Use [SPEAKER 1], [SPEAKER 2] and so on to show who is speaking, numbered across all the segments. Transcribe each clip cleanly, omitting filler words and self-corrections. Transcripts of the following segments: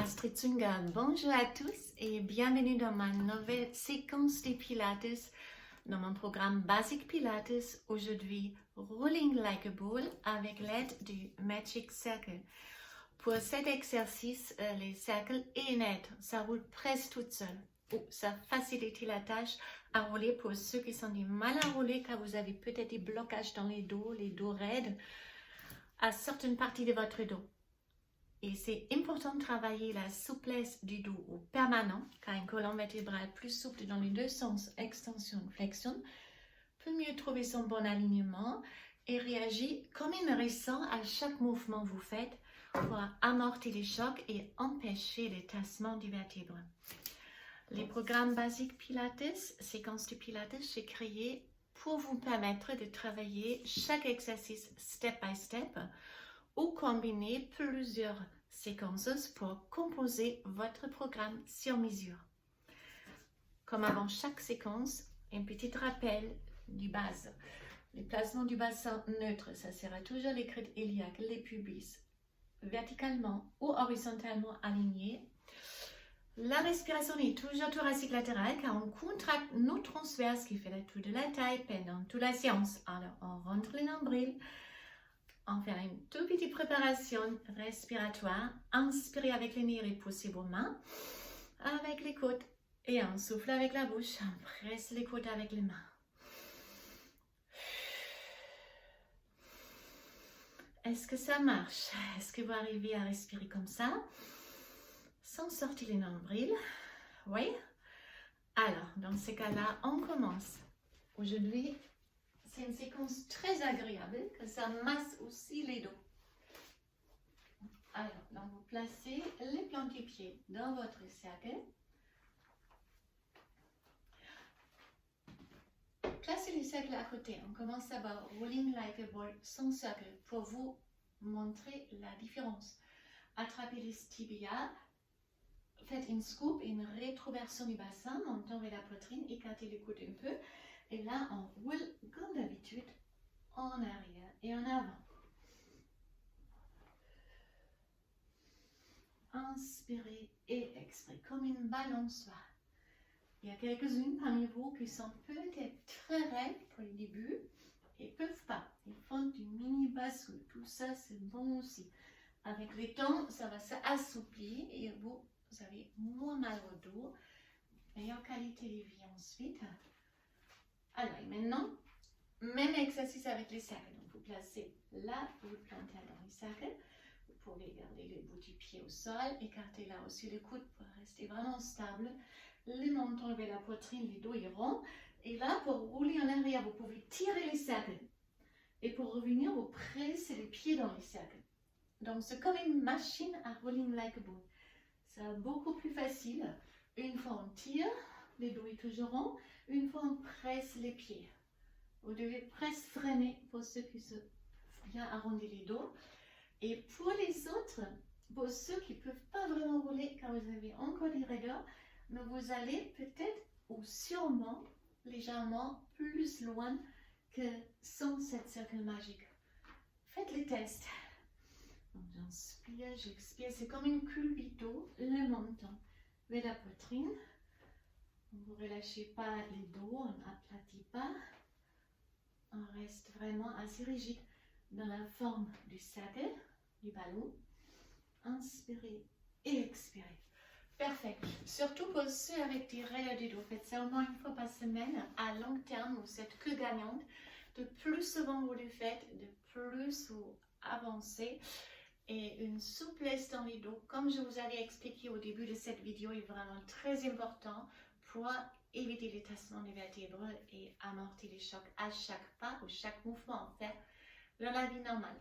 [SPEAKER 1] Astrid Zünger. Bonjour à tous et bienvenue dans ma nouvelle séquence de Pilates dans mon programme Basic Pilates. Aujourd'hui, Rolling Like a Ball avec l'aide du Magic Circle. Pour cet exercice, les cercles est net, ça roule presque toute seule. Ça facilite la tâche à rouler pour ceux qui sont du mal à rouler car vous avez peut-être des blocages dans les dos raides à certaines parties de votre dos. Et c'est important de travailler la souplesse du dos au permanent, car une colonne vertébrale plus souple dans les deux sens, extension, flexion, peut mieux trouver son bon alignement et réagir comme il ressent à chaque mouvement que vous faites pour amortir les chocs et empêcher les tassements du vertèbre. Les programmes basiques Pilates, séquences de Pilates, j'ai créé pour vous permettre de travailler chaque exercice step by step ou combiner plusieurs séquences pour composer votre programme sur mesure. Comme avant chaque séquence, un petit rappel du base. Le placement du bassin neutre, ça sera toujours les crêtes iliaques, les pubis, verticalement ou horizontalement alignés. La respiration est toujours thoracique latérale car on contracte nos transverses qui fait le tour de la taille pendant toute la séance. Alors on rentre le nombril. On fait une toute petite préparation respiratoire. Inspirez avec les nez et poussez vos mains avec les côtes. Et on souffle avec la bouche. On presse les côtes avec les mains. Est-ce que ça marche? Est-ce que vous arrivez à respirer comme ça? Sans sortir les nombrils? Oui? Alors, dans ces cas-là, on commence. Aujourd'hui, c'est une séquence très agréable, que ça masse aussi les dos. Alors, donc vous placez les plants du pied dans votre cercle. Placez les cercles à côté. On commence d'abord rolling like a ball sans cercle pour vous montrer la différence. Attrapez les tibias, faites une scoop, une rétroversion du bassin, montons vers la poitrine, écartez les coudes un peu. Et là, on roule comme d'habitude en arrière et en avant. Inspirez et expirez comme une balançoire. Il y a quelques-unes parmi vous qui sont peut-être très raides pour le début et ne peuvent pas. Ils font du mini bascule. Tout ça, c'est bon aussi. Avec le temps, ça va s'assouplir et vous avez moins mal au dos. Meilleure qualité de vie ensuite. Alors, et maintenant, même exercice avec les cercles. Donc, vous placez là, vous plantez dans les cercles. Vous pouvez garder les bouts du pied au sol, écarter là aussi les coudes pour rester vraiment stable. Les mentons vers la poitrine, les dos iront. Et là, pour rouler en arrière, vous pouvez tirer les cercles. Et pour revenir, vous pressez les pieds dans les cercles. Donc, c'est comme une machine à rolling like a ball. C'est beaucoup plus facile. Une fois on tire, les dos est toujours rond. Une fois on presse les pieds. Vous devez presque freiner pour ceux qui se bien arrondir les dos. Et pour les autres, pour ceux qui ne peuvent pas vraiment rouler car vous avez encore des raideurs, mais vous allez peut-être ou sûrement légèrement plus loin que sans cette cercle magique. Faites les tests. J'inspire, j'expire. C'est comme une culbito, le menton vers la poitrine. Vous ne relâchez pas les dos, on n'aplatit pas. On reste vraiment assez rigide dans la forme du cercle, du ballon. Inspirez et expirez. Parfait. Surtout pour ceux avec des raies du dos. Faites ça au moins une fois par semaine. À long terme, vous êtes que gagnante. De plus souvent vous le faites, de plus vous avancez. Et une souplesse dans les dos, comme je vous avais expliqué au début de cette vidéo, est vraiment très important pour éviter les tassements des vertèbres et amortir les chocs à chaque pas ou chaque mouvement en fait dans la vie normale.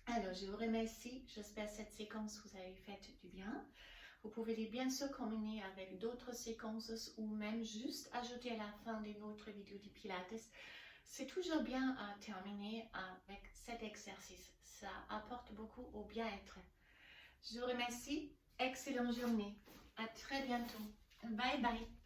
[SPEAKER 1] Alors, je vous remercie. J'espère que cette séquence vous a fait du bien. Vous pouvez les bien sûr combiner avec d'autres séquences ou même juste ajouter à la fin de notre vidéo du Pilates. C'est toujours bien à terminer avec cet exercice. Ça apporte beaucoup au bien-être. Je vous remercie. Excellente journée. À très bientôt. Bye bye.